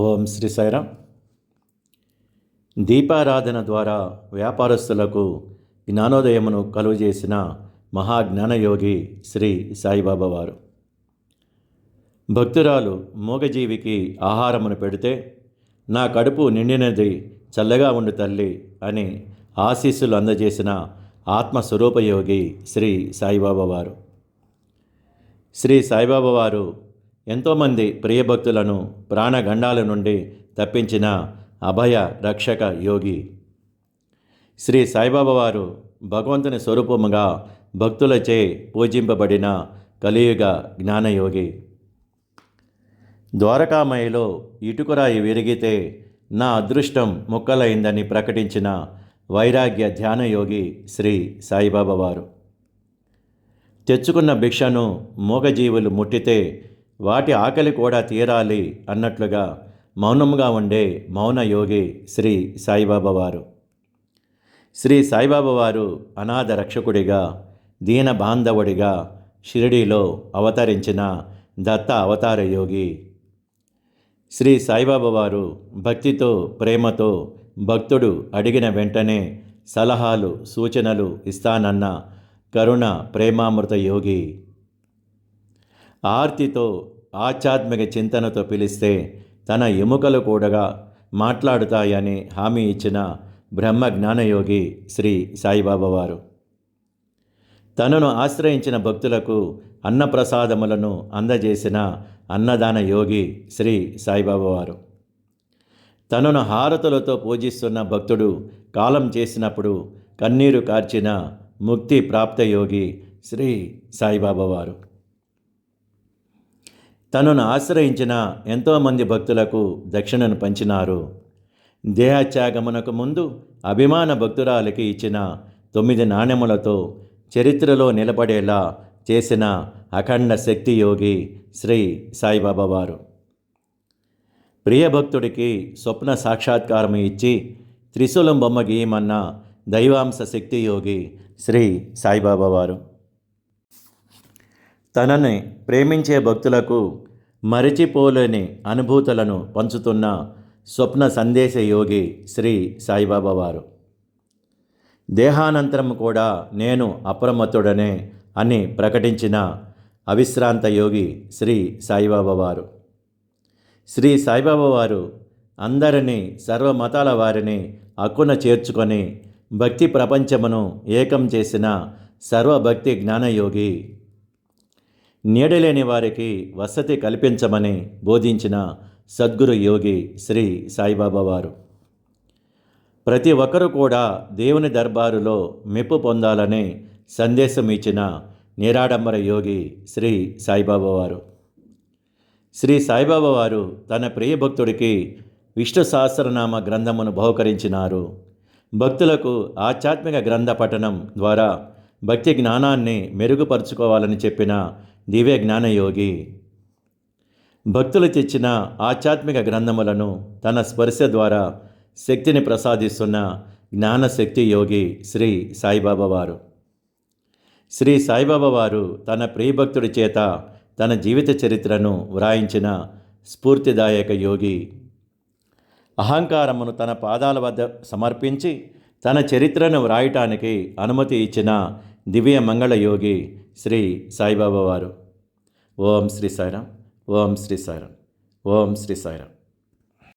ఓం శ్రీ సాయిరామ్. దీపారాధన ద్వారా వ్యాపారస్తులకు జ్ఞానోదయమును కలుగజేసిన మహాజ్ఞానయోగి శ్రీ సాయిబాబా వారు. భక్తురాలు మూగజీవికి ఆహారమును పెడితే నా కడుపు నిండినది, చల్లగా ఉండు తల్లి అని ఆశీస్సులు అందజేసిన ఆత్మస్వరూపయోగి శ్రీ సాయిబాబా వారు. శ్రీ సాయిబాబా వారు ఎంతోమంది ప్రియభక్తులను ప్రాణగండాల నుండి తప్పించిన అభయ రక్షక యోగి. శ్రీ సాయిబాబా వారు భగవంతుని స్వరూపముగా భక్తులచే పూజింపబడిన కలియుగ జ్ఞానయోగి. ద్వారకామయిలో ఇటుకరాయి విరిగితే నా అదృష్టం ముక్కలైందని ప్రకటించిన వైరాగ్య ధ్యానయోగి శ్రీ సాయిబాబా వారు. తెచ్చుకున్న భిక్షను మూగజీవులు ముట్టితే వాటి ఆకలి కూడా తీరాలి అన్నట్లుగా మౌనంగా ఉండే మౌన యోగి శ్రీ సాయిబాబా వారు. శ్రీ సాయిబాబా వారు అనాథ రక్షకుడిగా, దీన బాంధవుడిగా షిరిడీలో అవతరించిన దత్త అవతార యోగి. శ్రీ సాయిబాబా వారు భక్తితో, ప్రేమతో భక్తుడు అడిగిన వెంటనే సలహాలు, సూచనలు ఇస్తానన్న కరుణ ప్రేమామృత యోగి. ఆర్తితో, ఆధ్యాత్మిక చింతనతో పిలిస్తే తన ఎముకలు కూడా మాట్లాడుతాయని హామీ ఇచ్చిన బ్రహ్మ జ్ఞానయోగి శ్రీ సాయిబాబా వారు. తనను ఆశ్రయించిన భక్తులకు అన్నప్రసాదములను అందజేసిన అన్నదాన యోగి శ్రీ సాయిబాబా వారు. తనను హారతులతో పూజిస్తున్న భక్తుడు కాలం చేసినప్పుడు కన్నీరు కార్చిన ముక్తి ప్రాప్త యోగి శ్రీ సాయిబాబా వారు. తనను ఆశ్రయించిన ఎంతోమంది భక్తులకు దక్షిణను పంచినారు. దేహత్యాగమునకు ముందు అభిమాన భక్తురాలికి ఇచ్చిన 9 నాణెములతో చరిత్రలో నిలబడేలా చేసిన అఖండ శక్తి యోగి శ్రీ సాయిబాబా వారు. ప్రియభక్తుడికి స్వప్న సాక్షాత్కారం ఇచ్చి త్రిశూలం బొమ్మ గీయమన్న దైవాంశ శక్తి యోగి శ్రీ సాయిబాబా వారు. తనని ప్రేమించే భక్తులకు మరిచిపోలేని అనుభూతులను పంచుతున్న స్వప్న సందేశ యోగి శ్రీ సాయిబాబా వారు. దేహానంతరం కూడా నేను అప్రమత్తుడనే అని ప్రకటించిన అవిశ్రాంత యోగి శ్రీ సాయిబాబా వారు. శ్రీ సాయిబాబా వారు అందరినీ, సర్వమతాల వారిని హక్కున చేర్చుకొని భక్తి ప్రపంచమును ఏకం చేసిన సర్వభక్తి జ్ఞానయోగి. నీడలేని వారికి వసతి కల్పించమని బోధించిన సద్గురు యోగి శ్రీ సాయిబాబా వారు. ప్రతి ఒక్కరూ కూడా దేవుని దర్బారులో మెప్పు పొందాలని సందేశం ఇచ్చిన నిరాడంబర యోగి శ్రీ సాయిబాబా వారు. శ్రీ సాయిబాబా వారు తన ప్రియభక్తుడికి విష్ణు సహస్రనామ గ్రంథమును బహుకరించినారు. భక్తులకు ఆధ్యాత్మిక గ్రంథ పఠనం ద్వారా భక్తి జ్ఞానాన్ని మెరుగుపరుచుకోవాలని చెప్పిన దివ్య జ్ఞానయోగి. భక్తులు తెచ్చిన ఆధ్యాత్మిక గ్రంథములను తన స్పర్శ ద్వారా శక్తిని ప్రసాదిస్తున్న జ్ఞానశక్తి యోగి శ్రీ సాయిబాబా వారు. శ్రీ సాయిబాబా వారు తన ప్రియభక్తుడి చేత తన జీవిత చరిత్రను వ్రాయించిన స్ఫూర్తిదాయక యోగి. అహంకారమును తన పాదాల వద్ద సమర్పించి తన చరిత్రను వ్రాయటానికి అనుమతి ఇచ్చిన దివ్య మంగళ యోగి శ్రీ సాయిబాబా వారు. ఓం శ్రీ సాయిరామ్. ఓం శ్రీ సాయిరామ్. ఓం శ్రీ సాయిరామ్.